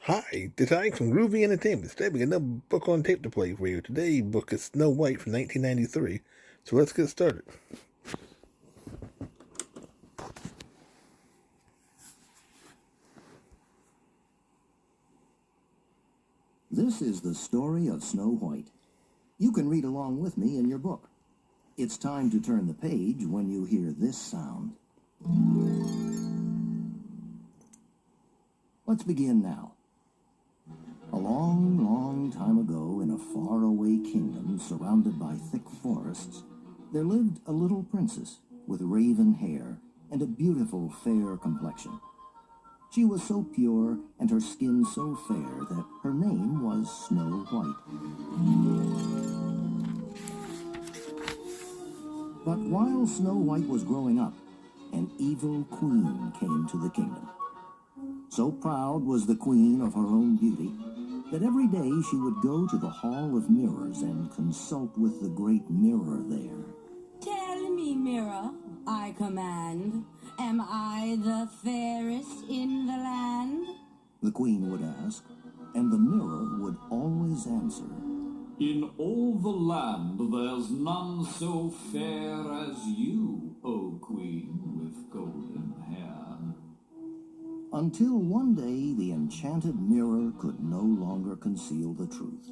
Hi, this is Ike from Groovy Entertainment. Today we got another book on tape to play for you. Today's book is Snow White from 1993. So let's get started. This is the story of Snow White. You can read along with me in your book. It's time to turn the page when you hear this sound. Let's begin now. A long, long time ago, in a faraway kingdom surrounded by thick forests, there lived a little princess with raven hair and a beautiful fair complexion. She was so pure and her skin so fair that her name was Snow White. But while Snow White was growing up, an evil queen came to the kingdom. So proud was the queen of her own beauty that every day she would go to the Hall of Mirrors and consult with the great mirror there. Tell me, mirror, I command, am I the fairest in the land? The queen would ask, and the mirror would always answer, In all the land there's none so fair as you, O queen with golden hair. until one day the enchanted mirror could no longer conceal the truth.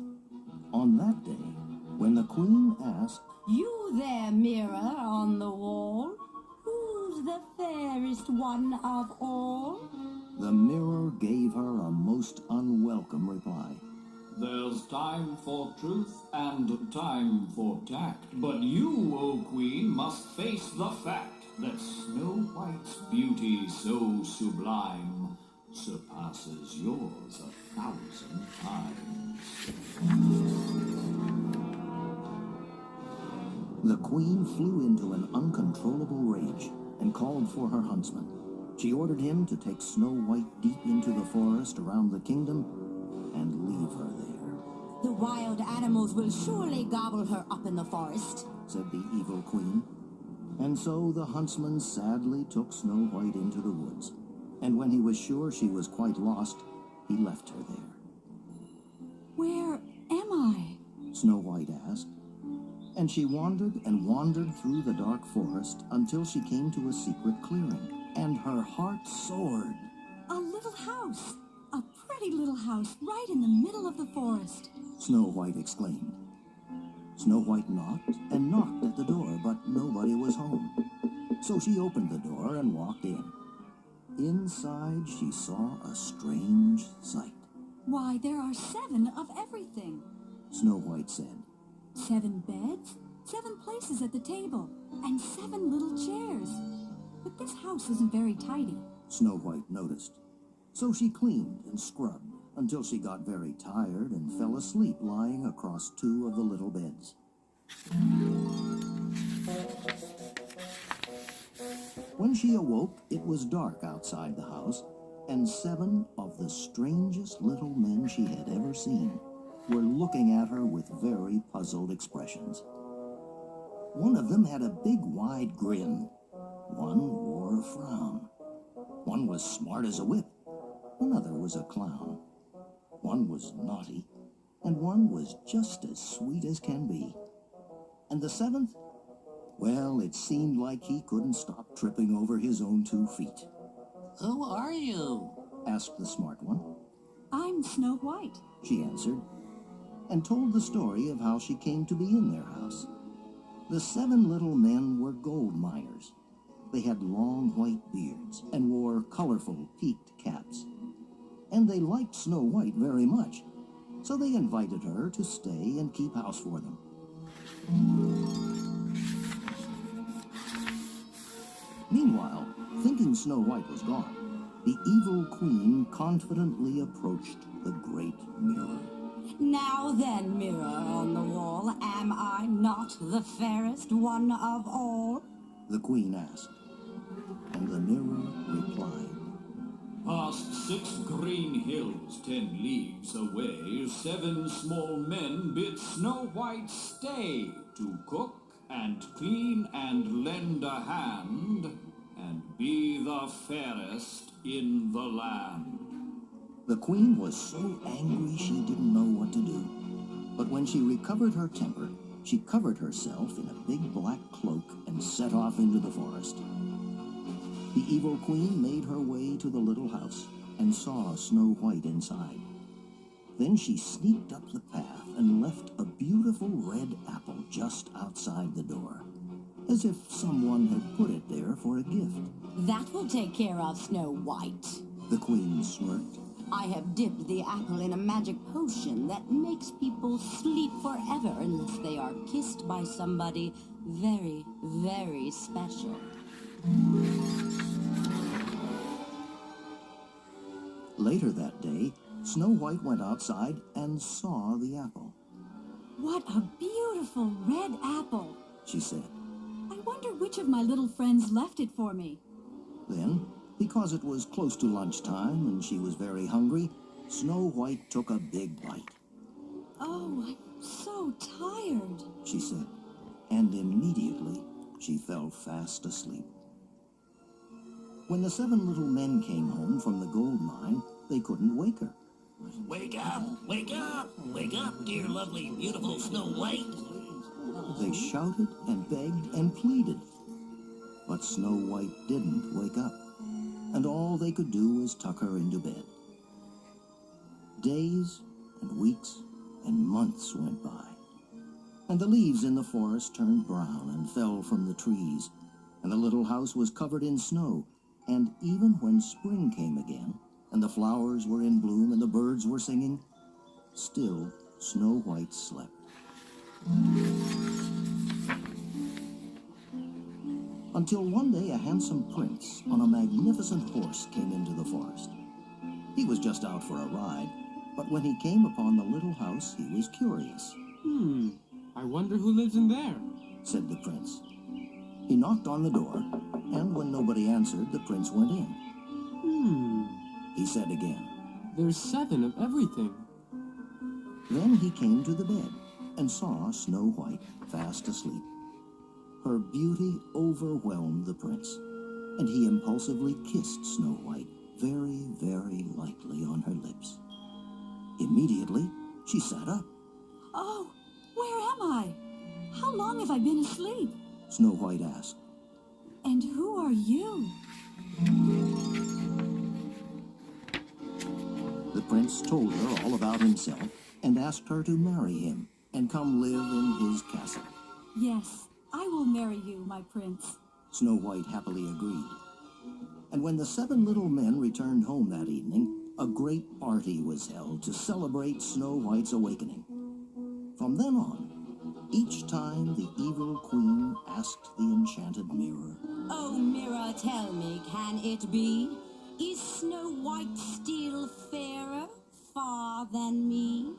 On that day, when the queen asked, You there, mirror on the wall, who's the fairest one of all? the mirror gave her a most unwelcome reply. There's time for truth and time for tact, but you, O queen, must face the fact that Snow White's beauty so sublime surpasses yours 1,000 times. The queen flew into an uncontrollable rage and called for her huntsman. She ordered him to take Snow White deep into the forest around the kingdom and leave her there, The wild animals will surely gobble her up in the forest. said the evil queen. And so the huntsman sadly took Snow White into the woods, and when he was sure she was quite lost, he left her there. Where am I? Snow White asked, and she wandered and wandered through the dark forest until she came to a secret clearing, and her heart soared. A little house. A pretty little house right in the middle of the forest. Snow White exclaimed. Snow White knocked and knocked at the door, but nobody was home. So she opened the door and walked in. Inside, she saw a strange sight. Why, there are 7 of everything. Snow White said, 7 beds, 7 places at the table, and 7 little chairs. But this house isn't very tidy. Snow White noticed. So she cleaned and scrubbed until she got very tired and fell asleep lying across 2 of the little beds. When she awoke, it was dark outside the house, and 7 of the strangest little men she had ever seen were looking at her with very puzzled expressions. One of them had a big wide grin. One wore a frown. One was smart as a whip. Another was a clown. One was naughty, and one was just as sweet as can be. And the 7th? Well, it seemed like he couldn't stop tripping over his own 2 feet. Who are you? Asked the smart one. I'm Snow White. She answered, and told the story of how she came to be in their house. The 7 little men were gold miners. They had long white beards and wore colorful peaked caps. And they liked Snow White very much, so they invited her to stay and keep house for them. Meanwhile, thinking Snow White was gone, the evil queen confidently approached the great mirror. Now then, mirror on the wall, am I not the fairest one of all? The queen asked, and the mirror replied, Past 6 green hills 10 leagues away, 7 small men bid Snow White stay to cook and clean and lend a hand and be the fairest in the land. The queen was so angry she didn't know what to do. But when she recovered her temper, she covered herself in a big black cloak and set off into the forest. The evil queen made her way to the little house and saw Snow White inside. Then she sneaked up the path and left a beautiful red apple just outside the door, as if someone had put it there for a gift. That will take care of Snow White. The queen smirked. I have dipped the apple in a magic potion that makes people sleep forever unless they are kissed by somebody very, very special. Later that day, Snow White went outside and saw the apple. What a beautiful red apple. She said. I wonder which of my little friends left it for me. Then, because it was close to lunchtime and she was very hungry, Snow White took a big bite. Oh, I'm so tired. She said, and immediately she fell fast asleep. When the 7 little men came home from the gold mine, they couldn't wake her. Wake up! Wake up! Wake up, dear, lovely, beautiful Snow White! They shouted and begged and pleaded. But Snow White didn't wake up, and all they could do was tuck her into bed. Days and weeks and months went by, and the leaves in the forest turned brown and fell from the trees, and the little house was covered in snow, and even when spring came again, and the flowers were in bloom and the birds were singing, still Snow White slept. Until one day a handsome prince on a magnificent horse came into the forest. He was just out for a ride, but when he came upon the little house, he was curious. I wonder who lives in there, said the prince. He knocked on the door, and when nobody answered, the prince went in. He said again. There's 7 of everything. Then he came to the bed and saw Snow White fast asleep. Her beauty overwhelmed the prince, and he impulsively kissed Snow White very, very lightly on her lips. Immediately, she sat up. Oh, where am I? How long have I been asleep? Snow White asked. And who are you? The prince told her all about himself and asked her to marry him and come live in his castle. Yes, I will marry you, my prince. Snow White happily agreed. And when the 7 little men returned home that evening, a great party was held to celebrate Snow White's awakening. From then on, each time the evil queen asked the enchanted mirror, Oh, mirror, tell me, can it be? Is Snow White still fairer far than me?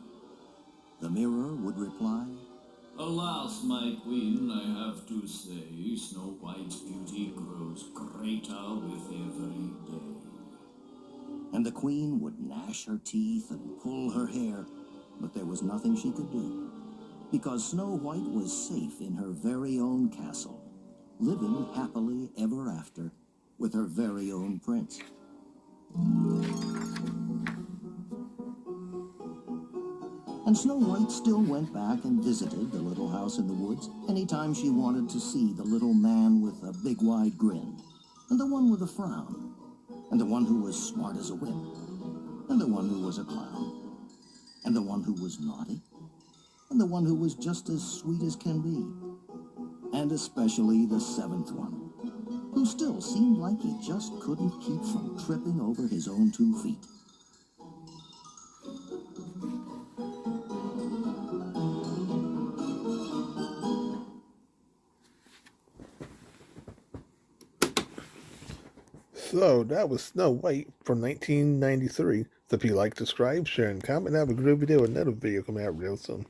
the mirror would reply, Alas, my queen, I have to say, Snow White's beauty grows greater with every day. and the queen would gnash her teeth and pull her hair, but there was nothing she could do, because Snow White was safe in her very own castle, living happily ever after with her very own prince. And Snow White still went back and visited the little house in the woods anytime she wanted to see the little man with a big wide grin, and the one with a frown, and the one who was smart as a whip, and the one who was a clown, and the one who was naughty, and the one who was just as sweet as can be, and especially the 7th one, who still seemed like he just couldn't keep from tripping over his own 2 feet. So that was Snow White from 1993. So if you like, subscribe, share, and comment, have a great video. Another video coming out real soon.